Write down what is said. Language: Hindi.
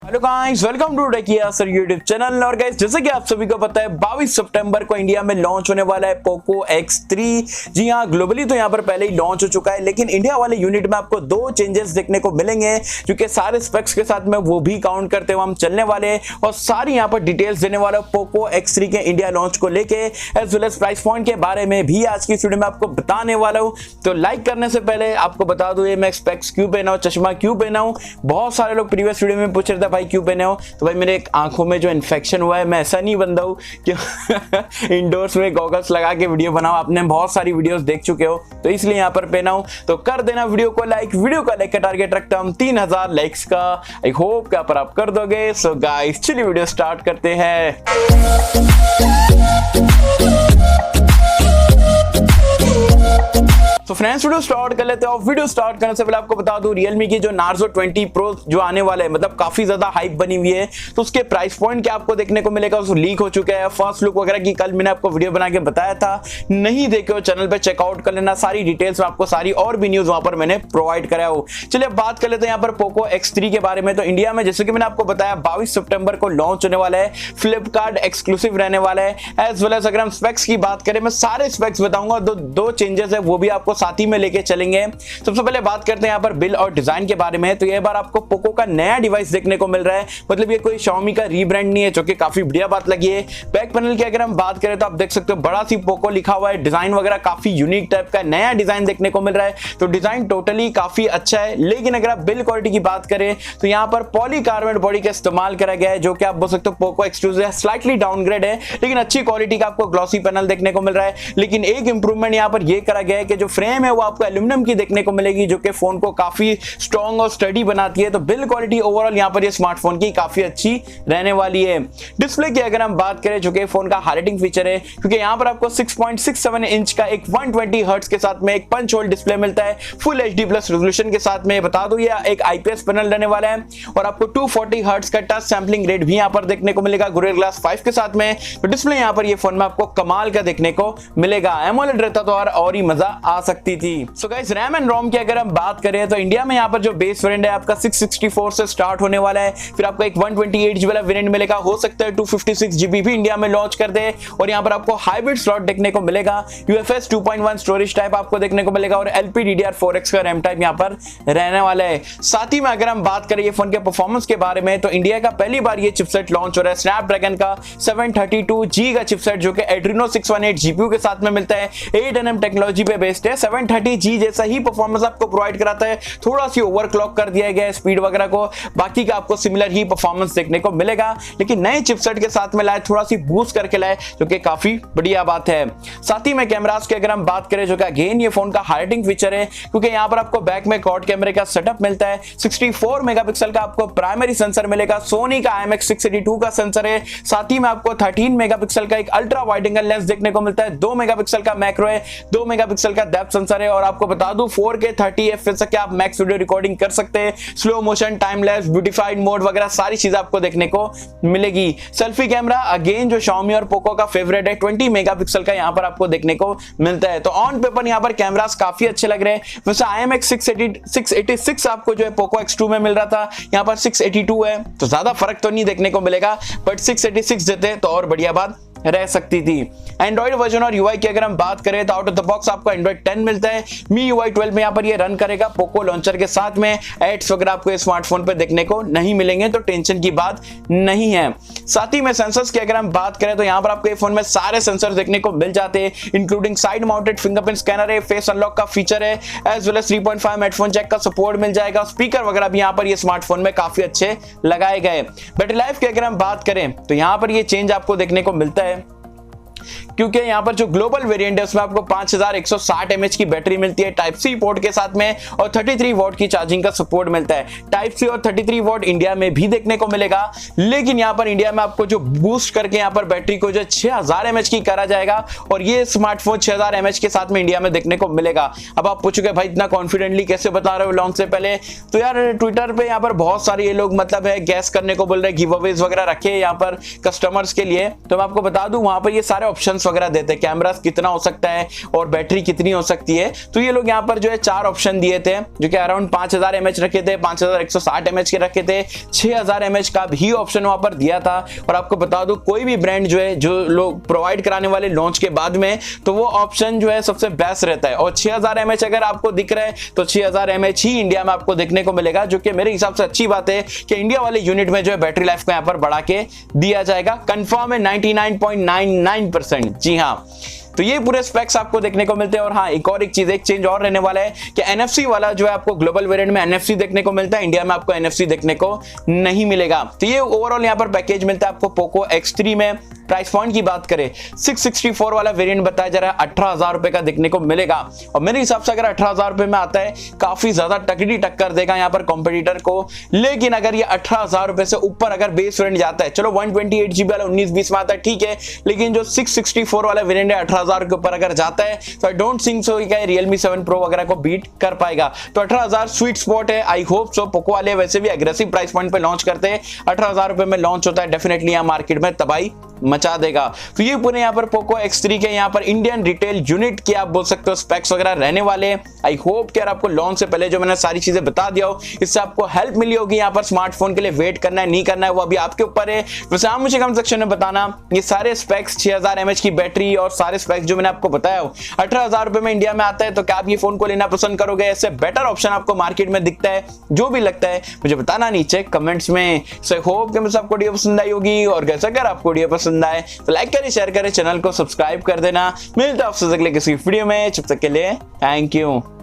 Hello guys, welcome to Techiya sir YouTube channel. और गाइस, जैसे कि आप सभी को पता है 22 सितंबर को इंडिया में लॉन्च होने वाला है पोको X3। जी हाँ, ग्लोबली तो यहाँ पर पहले ही लॉन्च हो चुका है, लेकिन इंडिया वाले यूनिट में आपको दो चेंजेस देखने को मिलेंगे, क्योंकि सारे स्पेक्स के साथ में वो भी काउंट करते हुए हम चलने वाले हैं और सारी यहाँ पर डिटेल्स देने वाला पोको X3 के इंडिया लॉन्च को लेके as well as price point के बारे में भी आज की वीडियो में आपको बताने वाला हूँ। तो लाइक करने से पहले आपको बता दूं, ये मैं स्पेक्स क्यों पहना हूँ, चश्मा क्यों पहना हूँ। बहुत सारे लोग प्रीवियस वीडियो में पूछ रहे थे भाई क्यों पहने हो, तो भाई मेरे आंखों में जो इन्फेक्शन हुआ है, मैं ऐसा नहीं बंदा हूं कि इंडोर्स में गॉगल्स लगा के वीडियो बनाओ। आपने बहुत सारी वीडियोस देख चुके हो, तो इसलिए यहां पर पहना हूं। तो कर देना वीडियो को लाइक। वीडियो का लाइक का टारगेट रखता हूं 3000 लाइक्स का। आई होप कि आप कर दोगे। सो गाइस, चलिए वीडियो स्टार्ट करते हैं। तो फ्रेंड्स, वीडियो स्टार्ट कर लेते हैं। और वीडियो स्टार्ट करने से पहले आपको बता दूं, Realme की जो Narzo 20 Pro जो आने वाला है, मतलब काफी ज्यादा हाइप बनी हुई है, तो उसके प्राइस पॉइंट क्या आपको देखने को मिलेगा, उस लीक हो चुका है। फर्स्ट लुक वगैरह की कल मैंने आपको वीडियो बना के बताया था, नहीं देखे हो चैनल पे चेकआउट कर लेना। सारी डिटेल्स में आपको सारी और भी न्यूज वहां पर मैंने प्रोवाइड कराया हो। चलिए बात कर लेते हैं यहाँ पर पोको X3 के बारे में। तो इंडिया में जैसे कि मैंने आपको बताया 22 सितंबर को लॉन्च होने वाला है, फ्लिपकार्ट एक्सक्लूसिव रहने वाला है। एज वेल एज अगर हम स्पेक्स की बात करें, मैं सारे स्पेक्स बताऊंगा, दो चेंजेस है वो भी आपको साथ ही में लेके चलेंगे। सबसे पहले बात करते हैं यहाँ पर बिल और डिजाइन के बारे में। तो ये बार आपको पोको का नया डिवाइस देखने को मिल रहा है, मतलब ये कोई Xiaomi का रीब्रांड नहीं है, जो कि काफी बढ़िया बात लगी है। बैक पैनल की अगर हम बात करें तो आप देख सकते हो बड़ा सी पोको लिखा हुआ है। डिजाइन वगैरह काफी यूनिक टाइप का नया डिजाइन देखने को मिल रहा है, तो डिजाइन टोटली काफी अच्छा है। लेकिन अगर आप बिल क्वालिटी की बात करें तो यहाँ पर पॉलीकार्बोनेट बॉडी का इस्तेमाल करा गया है, जो कि आप बोल सकते हो पोको X2 से स्लाइटली डाउनग्रेड है, लेकिन अच्छी क्वालिटी का आपको ग्लॉसी पैनल देखने को मिल रहा है। लेकिन एक इंप्रूवमेंट यहाँ पर यह करा गया है कि जो फ्रेम है वो आपको एल्यूमिनियम की देखने को मिलेगी, जो कि फोन को काफी स्ट्रॉन्ग और स्टडी बनाती है। तो बिल क्वालिटी ओवरऑल यहाँ पर ये स्मार्टफोन की काफी अच्छी रहने वाली है। डिस्प्ले की अगर हम बात करें, जो कि फोन का हाईलाइटिंग फीचर है, क्योंकि यहाँ पर आपको 6.67 इंच का एक 120 हर्ट्ज के साथ में एक पंच होल डिस्प्ले मिलता है, फुल HD प्लस रेजोल्यूशन के साथ में। बता दूं, ये एक IPS पैनल रहने वाला है और आपको 240 हर्ट्ज का टच सैंपलिंग रेट भी यहाँ पर देखने को मिलेगा गोरिल्ला ग्लास 5 के साथ में। तो डिस्प्ले यहाँ पर ये फोन में आपको कमाल का देखने को मिलेगा। एमोलेड रहता तो और ही मजा आ सकती थी। सो गाइस, रैम एंड रोम की अगर हम बात करें तो इंडिया में यहाँ पर जो बेस वेरिएंट है आपका 664 से स्टार्ट होने वाला है। फिर आपको एक 128GB वाला वेरिएंट मिलेगा, हो सकता है 256GB भी इंडिया में लॉन्च कर दे। और यहाँ पर आपको हाइब्रिड स्लॉट देखने को मिलेगा, UFS 2.1 स्टोरेज टाइप आपको देखने को मिलेगा और LPDDR4X का रैम टाइप यहाँ पर रहने वाला है। साथ ही में अगर हम बात करें ये फोन के परफॉर्मेंस के बारे में, तो इंडिया का पहली बार ये चिपसेट लॉन्च हो रहा है, स्नैपड्रैगन का 732G का चिपसेट, जो कि Adreno 618 GPU के साथ में मिलता है। 8nm टेक्नोलॉजी पे बेस्ड है। 730G जैसा ही परफॉर्मेंस आपको प्रोवाइड कराता है, थोड़ा सी ओवरक्लॉक कर दिया गया है स्पीड वगैरह को, बाकी का आपको सिमिलर ही परफॉर्मेंस देखने को मिलेगा। लेकिन नए चिपसेट के साथ में लाए, थोड़ा सी बूस्ट करके लाए, जो कि काफी बढ़िया बात है। साथ ही में कैमरास की अगर हम बात करें, जो कि अगेन ये फोन का हाईलाइटिंग फीचर है, क्योंकि यहाँ पर आपको बैक में क्वाड कैमरे का सेटअप मिलता है। 64 मेगापिक्सल का आपको प्राइमरी सेंसर मिलेगा, सोनी का IMX682 का सेंसर है। साथ ही में आपको 13 मेगापिक्सल का एक अल्ट्रा वाइड एंगल लेंस देखने को मिलता है। 2 मेगापिक्सल का मैक्रो है, 2 मेगापिक्सल का डेप्थ सेंसर है। और आपको बता दूं 4K 30 FPS तक आप मैक्स वीडियो रिकॉर्डिंग कर सकते हैं। Slow motion, time lapse, beautified mode वगैरह सारी चीजें आपको देखने को मिलेगी। सेल्फी कैमरा अगेन जो Xiaomi और पोको का फेवरेट है, 20 मेगापिक्सल का यहाँ पर आपको देखने को मिलता है। तो ऑन पेपर यहाँ पर कैमरास काफी अच्छे लग रहे हैं। वैसे IMX686 आपको जो है पोको X2 में मिल रहा था, यहाँ पर 682 है, तो ज्यादा फर्क तो नहीं देखने को मिलेगा, बट 686 देते तो और बढ़िया बात रह सकती थी। एंड्रॉइड वर्जन और UI की अगर हम बात करें तो आउट ऑफ द बॉक्स आपको एंड्रॉइड 10 मिलता है। MIUI 12 में यहाँ पर ये रन करेगा पोको लॉन्चर के साथ में। एड्स वगैरह आपको इस स्मार्टफोन पे देखने को नहीं मिलेंगे, तो टेंशन की बात नहीं है। साथ ही में सेंसर्स की अगर हम बात करें तो यहाँ पर आपको ये फोन में सारे सेंसर देखने को मिल जाते हैं, including side mounted fingerprint scanner है, फेस अनलॉक का फीचर है, as well as 3.5 headphone jack का सपोर्ट मिल जाएगा। स्पीकर वगैरह भी यहाँ पर ये स्मार्टफोन में काफी अच्छे लगाए गए। बैटरी लाइफ की अगर हम बात करें तो यहाँ पर ये चेंज आपको देखने को मिलता है, क्योंकि यहाँ पर जो ग्लोबल वेरिएंट है उसमें आपको 5160 mAh की बैटरी मिलती है टाइप सी पोर्ट के साथ में, और 33 वॉट की चार्जिंग का सपोर्ट मिलता है। टाइप सी और 33 वॉट इंडिया में भी देखने को मिलेगा, लेकिन यहाँ पर इंडिया में आपको जो बूस्ट करके यहाँ पर बैटरी को जो 6000 mAh की करा जाएगा, और ये स्मार्टफोन 6000 mAh के साथ में इंडिया में देखने को मिलेगा। अब आप पूछोगे भाई इतना कॉन्फिडेंटली कैसे बता रहे हो लॉन्च से पहले, तो यार ट्विटर पे यहाँ पर बहुत सारे ये लोग मतलब है गैस करने को बोल रहे हैं, गिव अवेज वगैरह रखे यहाँ पर कस्टमर्स के लिए। तो मैं आपको बता दूं वहां पर ये सारे ऑप्शंस वगैरह देते हैं, कैमरा कितना हो सकता है और बैटरी कितनी हो सकती है। तो ये लोग यहाँ पर जो है 4 ऑप्शन दिए थे, जो कि अराउंड 5000 mAh रखे थे, 5160 mAh के रखे थे, 6000 mAh का भी ऑप्शन वहां पर दिया था। और आपको बता दूं कोई भी ब्रांड जो है, जो लोग प्रोवाइड कराने वाले लॉन्च के बाद में, तो वो ऑप्शन जो है सबसे बेस्ट रहता है। और 6000 mAh अगर आपको दिख रहा है तो 6000 mAh ही इंडिया में आपको देखने को मिलेगा, जो कि मेरे हिसाब से अच्छी बात है कि इंडिया वाले यूनिट में जो है बैटरी लाइफ को यहाँ पर बढ़ा के दिया जाएगा। कंफर्म है 99.99%। जी हाँ, तो ये पूरे स्पेक्स आपको देखने को मिलते हैं। और हाँ, एक चेंज और रहने वाला है कि NFC वाला जो है आपको ग्लोबल वेरिएंट में NFC देखने को मिलता है, इंडिया में आपको NFC देखने को नहीं मिलेगा। तो ये ओवरऑल यहाँ पर पैकेज मिलता है आपको पोको X3 में। प्राइस पॉइंट की बात करें 664 वाला वेरिएंट बताया जा रहा है 18,000 रुपए का देखने को मिलेगा। और मेरे हिसाब से अगर 18,000 रुपए में आता है काफी ज्यादा तगड़ी टक्कर देगा यहाँ पर कॉम्पिटिटर को। लेकिन अगर ये 18,000 रुपए से ऊपर अगर बेस वेरिएंट जाता है, चलो 128GB वाला 1920 में आता है, ठीक है, लेकिन जो 664 वाला वेरिएंट है 18,000 के ऊपर अगर जाता है तो आई डोंट थिंक सो कि Realme 7 Pro वगैरह को बीट कर पाएगा। तो 18,000 स्वीट स्पॉट है। I hope so. पोको वाले वैसे भी एग्रेसिव प्राइस पॉइंट पे लॉन्च करते हैं, 18,000 रुपए में लॉन्च होता है, डेफिनेटली यहाँ मार्केट में तबाही मचा देगा। तो ये पूरे यहाँ पर पोको X3 के यहाँ पर इंडियन रिटेल यूनिट के आप बोल सकते हो स्पेक्स वगैरह रहने वाले। आई होप कि आपको लॉन्च से पहले जो मैंने सारी चीजें बता दिया हो, इससे आपको हेल्प मिली होगी। यहाँ पर स्मार्टफोन के लिए वेट करना है नहीं करना है वो अभी आपके ऊपर है। वैसे आप मुझे कमेंट सेक्शन में बताना ये सारे स्पेक्स, 6000 mAh की बैटरी और सारे स्पेक्स जो मैंने आपको बताया हो 18,000 रुपए में इंडिया में आता है, तो क्या आप ये फोन को लेना पसंद करोगे? ऐसे बेटर ऑप्शन आपको मार्केट में दिखता है? जो भी लगता है मुझे बताना नीचे कमेंट्स में। सो होप कि मुझे आपको वीडियो पसंद आई होगी। और कैसा अगर आपको वीडियो पसंद आए तो लाइक करें, शेयर करें, चैनल को सब्सक्राइब कर देना। मिलता है आपसे अगले किसी वीडियो में, जब तक के लिए थैंक यू।